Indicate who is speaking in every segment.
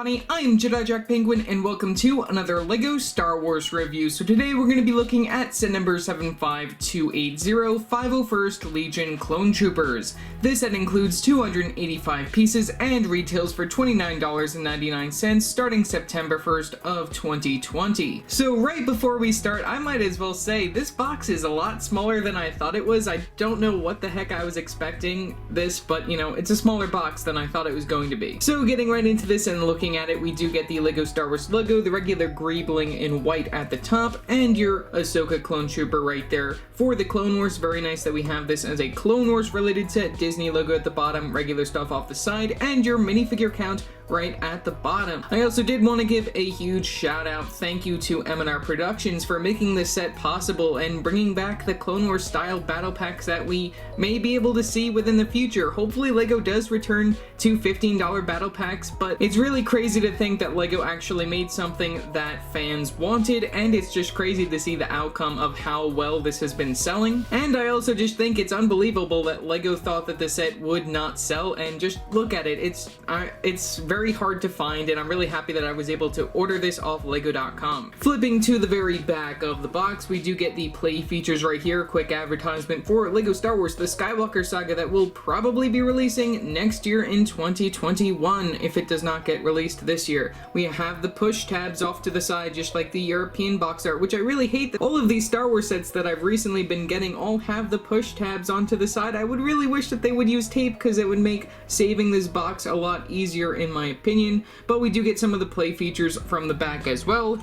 Speaker 1: everybody, I am Jedi Jack Penguin and welcome to another LEGO Star Wars review. So today we're going to be looking at set number 75280, 501st Legion Clone Troopers. This set includes 285 pieces and retails for $29.99 starting September 1st of 2020. So right before we start, I might as well say this box is a lot smaller than I thought it was. I don't know what the heck I was expecting this, but you know, it's a smaller box than I thought it was going to be. So getting right into this and looking at it, we do get the LEGO Star Wars logo, the regular greebling in white at the top, and your Ahsoka Clone Trooper right there for the Clone Wars. Very nice that we have this as a Clone Wars related set, Disney logo at the bottom, regular stuff off the side, and your minifigure count right at the bottom. I also did want to give a huge shout out thank you to M&R Productions for making this set possible and bringing back the Clone Wars style battle packs that we may be able to see within the future. Hopefully LEGO does return to $15 battle packs, but it's really crazy to think that LEGO actually made something that fans wanted, and it's just crazy to see the outcome of how well this has been selling. And I also just think it's unbelievable that LEGO thought that the set would not sell, and just look at it. It's very hard to find, and I'm really happy that I was able to order this off lego.com. Flipping to the very back of the box, we do get the play features right here, quick advertisement for LEGO Star Wars The Skywalker Saga that will probably be releasing next year in 2021 if it does not get released this year. We have the push tabs off to the side just like the European box art, which I really hate that all of these Star Wars sets that I've recently been getting all have the push tabs onto the side. I would really wish that they would use tape because it would make saving this box a lot easier in my opinion, but we do get some of the play features from the back as well.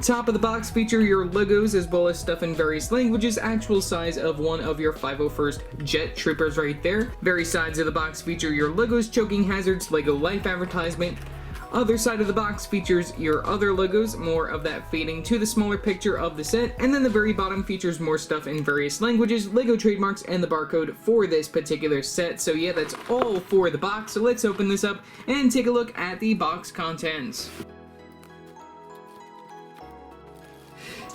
Speaker 1: Top of the box feature your logos as well as stuff in various languages, actual size of one of your 501st Jet Troopers right there. Very sides of the box feature your logos, choking hazards, LEGO Life advertisement. Other side of the box features your other logos, more of that fading to the smaller picture of the set, and then the very bottom features more stuff in various languages, LEGO trademarks, and the barcode for this particular set. So yeah, that's all for the box, so let's open this up and take a look at the box contents.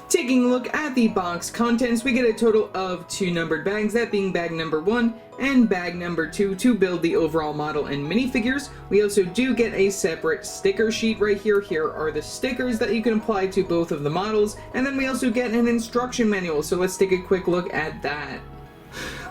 Speaker 1: Taking a look at the box contents, we get a total of 2 numbered bags, that being bag number 1 and bag number 2 to build the overall model and minifigures. We also do get a separate sticker sheet right here. Here are the stickers that you can apply to both of the models, and then we also get an instruction manual, so let's take a quick look at that.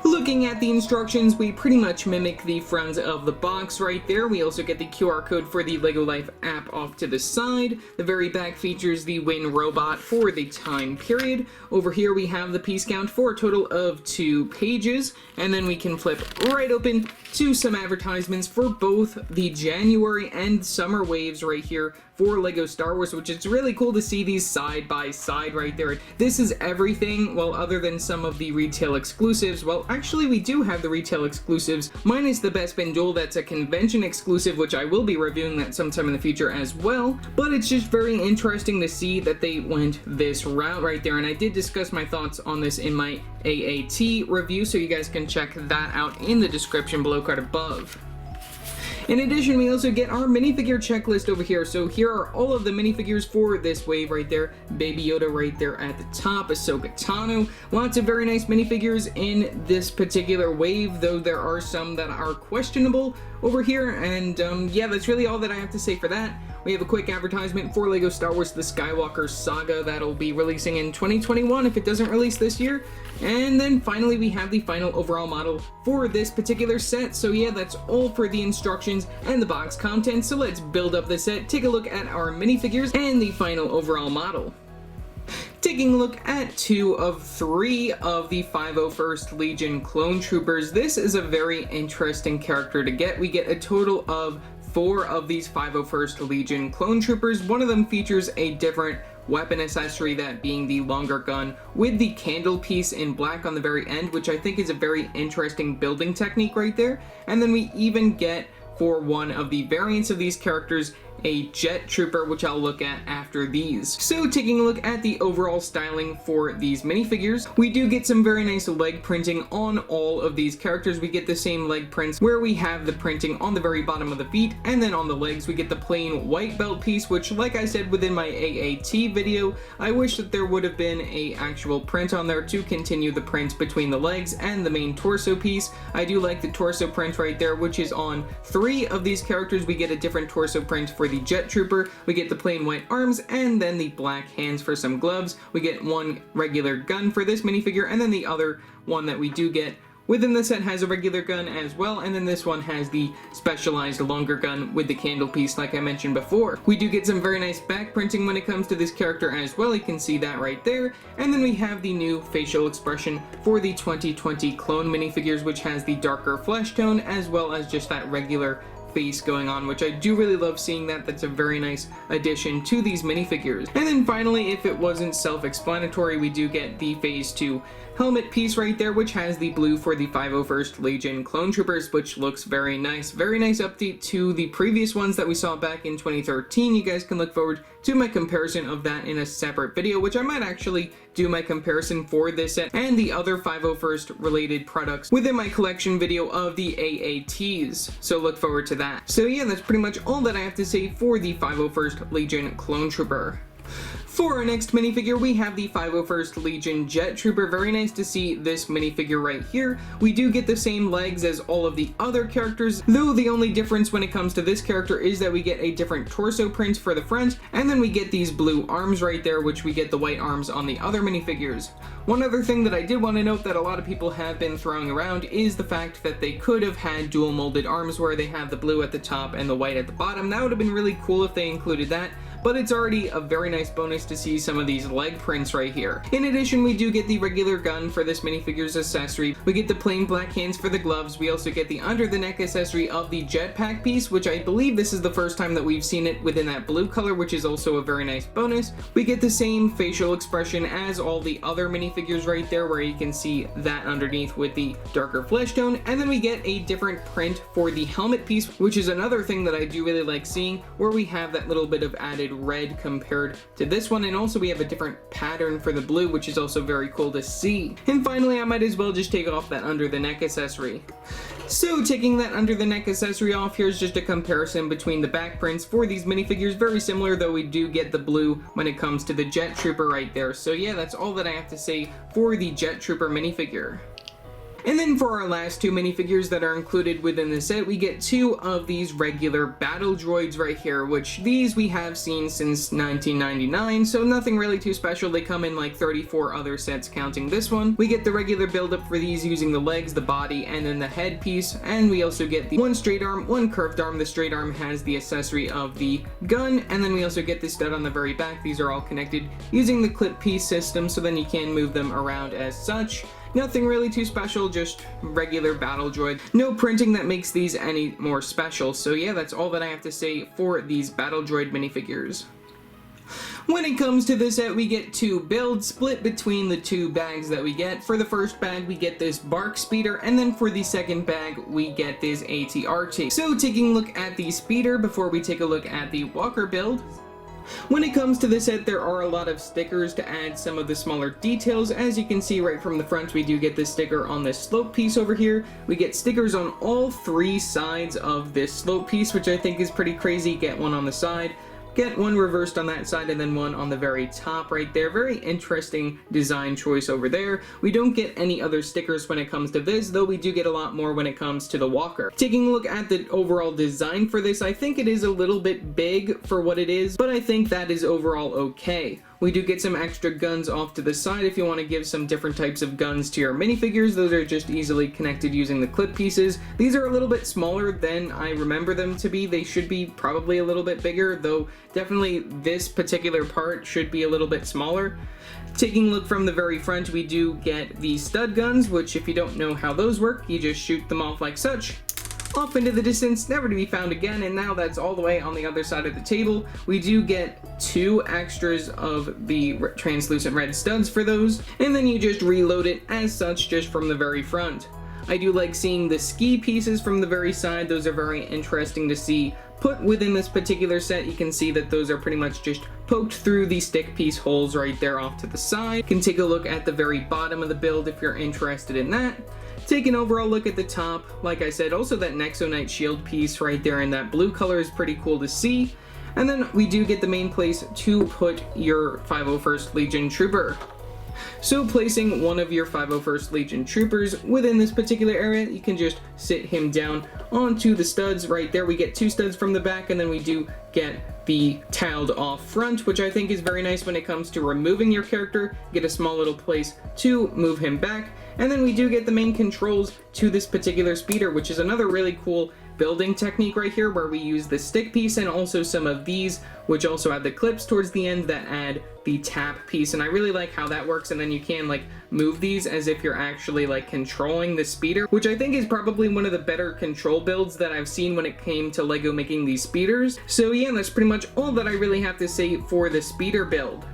Speaker 1: Looking at the instructions, we pretty much mimic the front of the box right there. We also get the QR code for the LEGO Life app off to the side. The very back features the Win robot for the time period. Over here we have the piece count for a total of 2 pages, and then we can flip right open to some advertisements for both the January and summer waves right here for LEGO Star Wars, which is really cool to see these side by side right there. This is everything, well, other than some of the retail exclusives. Well, actually we do have the retail exclusives, minus the Bespin Duel that's a convention exclusive, which I will be reviewing that sometime in the future as well. But it's just very interesting to see that they went this route right there, and I did discuss my thoughts on this in my AAT review, so you guys can check that out in the description below card above. In addition, we also get our minifigure checklist over here. So here are all of the minifigures for this wave right there. Baby Yoda right there at the top, Ahsoka Tano. Lots of very nice minifigures in this particular wave, though there are some that are questionable over here. And yeah, that's really all that I have to say for that. We have a quick advertisement for LEGO Star Wars The Skywalker Saga that'll be releasing in 2021 if it doesn't release this year. And then finally we have the final overall model for this particular set. So yeah, that's all for the instructions and the box content. So let's build up the set, take a look at our minifigures and the final overall model. Taking a look at 2 of 3 of the 501st Legion Clone Troopers. This is a very interesting character to get. We get a total of 4 of these 501st Legion Clone Troopers. One of them features a different weapon accessory, that being the longer gun with the candle piece in black on the very end, which I think is a very interesting building technique right there. And then we even get, for one of the variants of these characters, a Jet Trooper, which I'll look at after these. So taking a look at the overall styling for these minifigures, we do get some very nice leg printing on all of these characters. We get the same leg prints where we have the printing on the very bottom of the feet, and then on the legs we get the plain white belt piece, which, like I said within my AAT video, I wish that there would have been a actual print on there to continue the print between the legs and the main torso piece. I do like the torso print right there, which is on 3 of these characters. We get a different torso print for for the Jet Trooper. We get the plain white arms and then the black hands for some gloves. We get one regular gun for this minifigure, and then the other one that we do get within the set has a regular gun as well, and then this one has the specialized longer gun with the candle piece like I mentioned before. We do get some very nice back printing when it comes to this character as well, you can see that right there. And then we have the new facial expression for the 2020 clone minifigures, which has the darker flesh tone as well as just that regular face going on, which I do really love seeing that. That's a very nice addition to these minifigures. And then finally, if it wasn't self-explanatory, we do get the Phase 2 helmet piece right there, which has the blue for the 501st Legion clone troopers, which looks very nice. Very nice update to the previous ones that we saw back in 2013. You guys can look forward to my comparison of that in a separate video, which I might actually do my comparison for this set and the other 501st related products within my collection video of the AATs, so look forward to that. So yeah, that's pretty much all that I have to say for the 501st Legion clone trooper. For our next minifigure, we have the 501st Legion Jet Trooper. Very nice to see this minifigure right here. We do get the same legs as all of the other characters, though the only difference when it comes to this character is that we get a different torso print for the front, and then we get these blue arms right there, which we get the white arms on the other minifigures. One other thing that I did want to note that a lot of people have been throwing around is the fact that they could have had dual molded arms where they have the blue at the top and the white at the bottom. That would have been really cool if they included that, but it's already a very nice bonus to see some of these leg prints right here. In addition, we do get the regular gun for this minifigure's accessory. We get the plain black hands for the gloves. We also get the under the neck accessory of the jetpack piece, which I believe this is the first time that we've seen it within that blue color, which is also a very nice bonus. We get the same facial expression as all the other minifigures right there, where you can see that underneath with the darker flesh tone. And then we get a different print for the helmet piece, which is another thing that I do really like seeing, where we have that little bit of added red compared to this one, and also we have a different pattern for the blue, which is also very cool to see. And finally, I might as well just take off that under the neck accessory. So taking that under the neck accessory off, here's just a comparison between the back prints for these minifigures. Very similar, though we do get the blue when it comes to the Jet Trooper right there. So yeah, that's all that I have to say for the Jet Trooper minifigure. And then for our last two minifigures that are included within the set, we get two of these regular battle droids right here, which these we have seen since 1999, so nothing really too special. They come in like 34 other sets counting this one. We get the regular build-up for these using the legs, the body, and then the head piece, and we also get the one straight arm, one curved arm. The straight arm has the accessory of the gun, and then we also get the stud on the very back. These are all connected using the clip piece system, so then you can move them around as such. Nothing really too special, just regular battle droid. No printing that makes these any more special, so yeah, that's all that I have to say for these battle droid minifigures. When it comes to this set, we get two builds split between the two bags that we get. For the first bag, we get this Bark Speeder, and then for the second bag, we get this AT-RT. So taking a look at the Speeder before we take a look at the Walker build. When it comes to this set, there are a lot of stickers to add some of the smaller details. As you can see right from the front, we do get this sticker on this slope piece over here. We get stickers on all three sides of this slope piece, which I think is pretty crazy. Get one on the side, get one reversed on that side, and then one on the very top right there. Very interesting design choice over there. We don't get any other stickers when it comes to this, though we do get a lot more when it comes to the Walker. Taking a look at the overall design for this, I think it is a little bit big for what it is, but I think that is overall okay. We do get some extra guns off to the side if you want to give some different types of guns to your minifigures. Those are just easily connected using the clip pieces. These are a little bit smaller than I remember them to be. They should be probably a little bit bigger, though definitely this particular part should be a little bit smaller. Taking a look from the very front, we do get the stud guns, which if you don't know how those work, you just shoot them off like such, off into the distance, never to be found again, and now that's all the way on the other side of the table. We do get two extras of the translucent red studs for those, and then you just reload it as such just from the very front. I do like seeing the ski pieces from the very side. Those are very interesting to see put within this particular set. You can see that those are pretty much just poked through the stick piece holes right there off to the side. You can take a look at the very bottom of the build if you're interested in that. Take an overall look at the top. Like I said, also that Nexonite shield piece right there in that blue color is pretty cool to see. And then we do get the main place to put your 501st Legion Trooper. So placing one of your 501st Legion troopers within this particular area, you can just sit him down onto the studs right there. We get 2 studs from the back, and then we do get the tiled off front, which I think is very nice when it comes to removing your character. Get a small little place to move him back, and then we do get the main controls to this particular speeder, which is another really cool building technique right here, where we use the stick piece and also some of these, which also have the clips towards the end that add the tap piece, and I really like how that works. And then you can like move these as if you're actually like controlling the speeder, which I think is probably one of the better control builds that I've seen when it came to LEGO making these speeders. So yeah, that's pretty much all that I really have to say for the speeder build.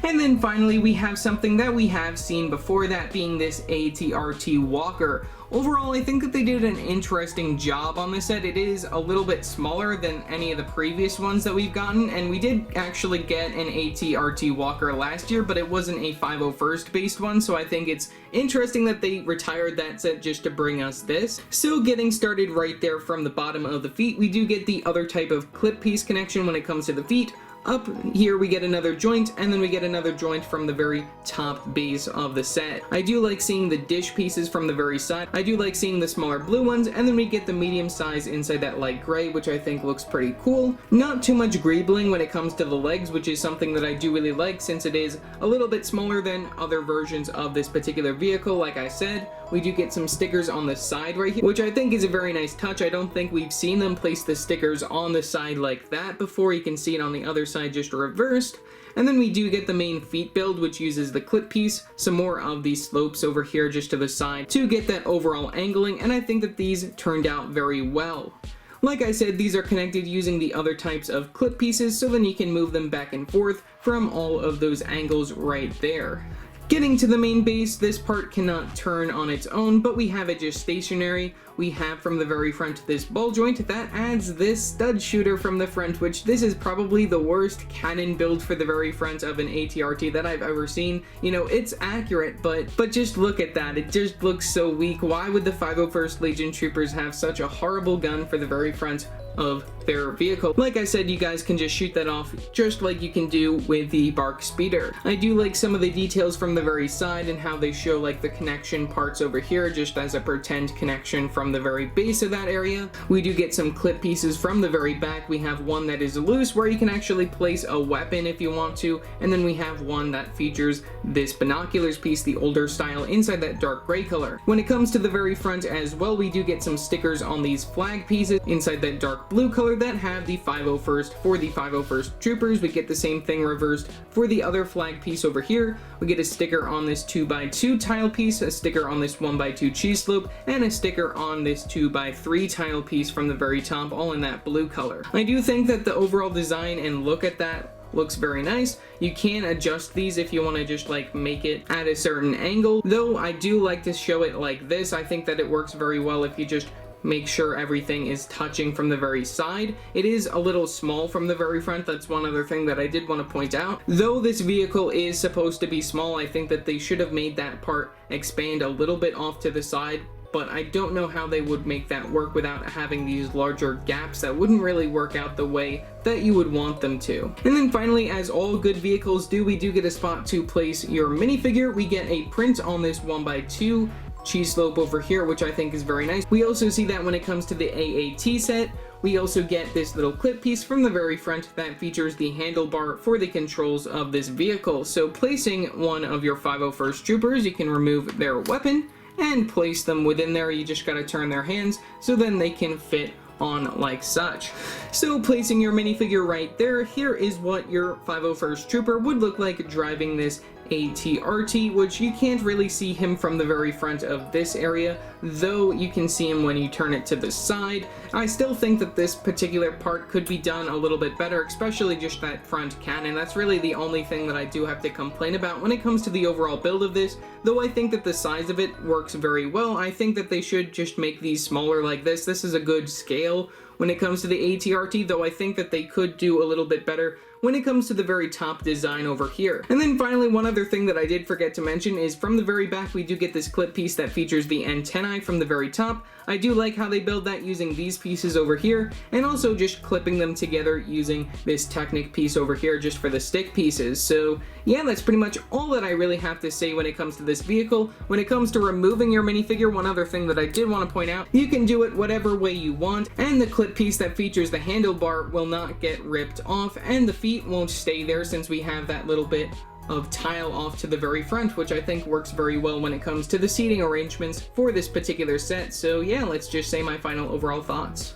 Speaker 1: And then finally, we have something that we have seen before, that being this ATRT walker. Overall, I think that they did an interesting job on this set. It is a little bit smaller than any of the previous ones that we've gotten, and we did actually get an ATRT walker last year, but it wasn't a 501st based one, so I think it's interesting that they retired that set just to bring us this. So getting started right there from the bottom of the feet, we do get the other type of clip piece connection when it comes to the feet. Up here we get another joint, and then we get another joint from the very top base of the set. I do like seeing the dish pieces from the very side. I do like seeing the smaller blue ones, and then we get the medium size inside that light gray, which I think looks pretty cool. Not too much greebling when it comes to the legs, which is something that I do really like since it is a little bit smaller than other versions of this particular vehicle. Like I said, we do get some stickers on the side right here, which I think is a very nice touch. I don't think we've seen them place the stickers on the side like that before. You can see it on the other side just reversed. And then we do get the main feet build, which uses the clip piece, some more of these slopes over here just to the side to get that overall angling, and I think that these turned out very well. Like I said, these are connected using the other types of clip pieces, so then you can move them back and forth from all of those angles right there. Getting to the main base, this part cannot turn on its own, but we have it just stationary. We have from the very front this ball joint that adds this stud shooter from the front, which this is probably the worst cannon build for the very front of an ATRT that I've ever seen. You know, it's accurate, but just look at that. It just looks so weak. Why would the 501st Legion troopers have such a horrible gun for the very front of their vehicle? Like I said, you guys can just shoot that off just like you can do with the Bark Speeder. I do like some of the details from the very side and how they show like the connection parts over here just as a pretend connection from the very base of that area. We do get some clip pieces from the very back. We have one that is loose where you can actually place a weapon if you want to, and then we have one that features this binoculars piece, the older style, inside that dark gray color. When it comes to the very front as well, we do get some stickers on these flag pieces inside that dark blue color that have the 501st for the 501st troopers. We get the same thing reversed for the other flag piece over here. We get a sticker on this 2x2 tile piece, a sticker on this 1x2 cheese slope, and a sticker on this 2x3 tile piece from the very top, all in that blue color. I do think that the overall design and look at that looks very nice. You can adjust these if you want to just like make it at a certain angle, though I do like to show it like this. I think that it works very well if you just make sure everything is touching from the very side. It is a little small from the very front. That's one other thing that I did want to point out. Though this vehicle is supposed to be small, I think that they should have made that part expand a little bit off to the side, but I don't know how they would make that work without having these larger gaps that wouldn't really work out the way that you would want them to. And then finally, as all good vehicles do, we do get a spot to place your minifigure. We get a print on this 1x2 cheese slope over here, which I think is very nice. We also see that when it comes to the AAT set, we also get this little clip piece from the very front that features the handlebar for the controls of this vehicle. So placing one of your 501st troopers, you can remove their weapon and place them within there. You just gotta turn their hands so then they can fit on like such. So placing your minifigure right there, here is what your 501st trooper would look like driving this ATRT, which you can't really see him from the very front of this area, though you can see him when you turn it to the side. I still think that this particular part could be done a little bit better, especially just that front cannon. That's really the only thing that I do have to complain about when it comes to the overall build of this, though I think that the size of it works very well. I think that they should just make these smaller like this. This is a good scale when it comes to the ATRT, though I think that they could do a little bit better when it comes to the very top design over here. And then finally, one other thing that I did forget to mention is from the very back, we do get this clip piece that features the antennae from the very top. I do like how they build that using these pieces over here, and also just clipping them together using this Technic piece over here just for the stick pieces. So yeah, that's pretty much all that I really have to say when it comes to this vehicle. When it comes to removing your minifigure, one other thing that I did want to point out, you can do it whatever way you want, and the clip piece that features the handlebar will not get ripped off, and the feet won't stay there since we have that little bit of tile off to the very front, which I think works very well when it comes to the seating arrangements for this particular set. So yeah, let's just say my final overall thoughts.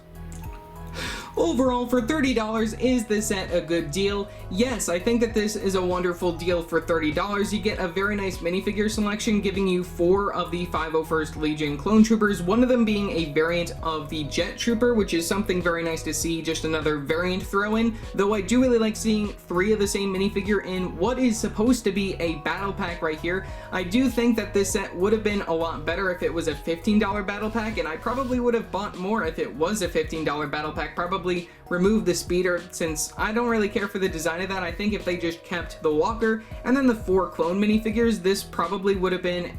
Speaker 1: Overall, for $30, is the set a good deal? Yes, I think that this is a wonderful deal for $30. You get a very nice minifigure selection, giving you 4 of the 501st Legion clone troopers, one of them being a variant of the Jet Trooper, which is something very nice to see, just another variant throw in, though I do really like seeing 3 of the same minifigure in what is supposed to be a battle pack right here. I do think that this set would have been a lot better if it was a $15 battle pack, and I probably would have bought more if it was a $15 battle pack, probably remove the speeder, since I don't really care for the design of that. I think if they just kept the walker and then the 4 clone minifigures, this probably would have been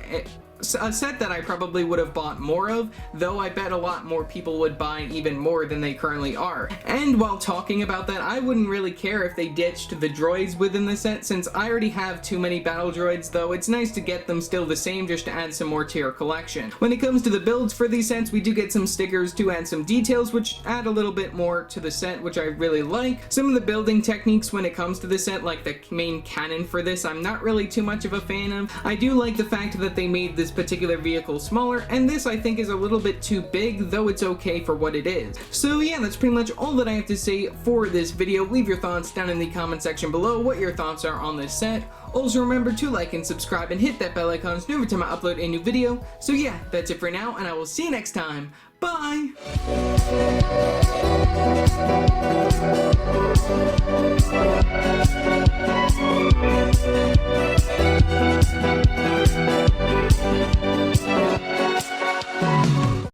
Speaker 1: a set that I probably would have bought more of, though I bet a lot more people would buy even more than they currently are. And while talking about that, I wouldn't really care if they ditched the droids within the set, since I already have too many battle droids, though it's nice to get them still the same just to add some more to your collection. When it comes to the builds for these sets, we do get some stickers to add some details, which add a little bit more to the set, which I really like. Some of the building techniques when it comes to the set, like the main cannon for this, I'm not really too much of a fan of. I do like the fact that they made this particular vehicle smaller, and this I think is a little bit too big, though it's okay for what it is. So yeah, that's pretty much all that I have to say for this video. Leave your thoughts down in the comment section below, what your thoughts are on this set. Also remember to like and subscribe and hit that bell icon so every time I upload a new video. So yeah, that's it for now, and I will see you next time. Bye!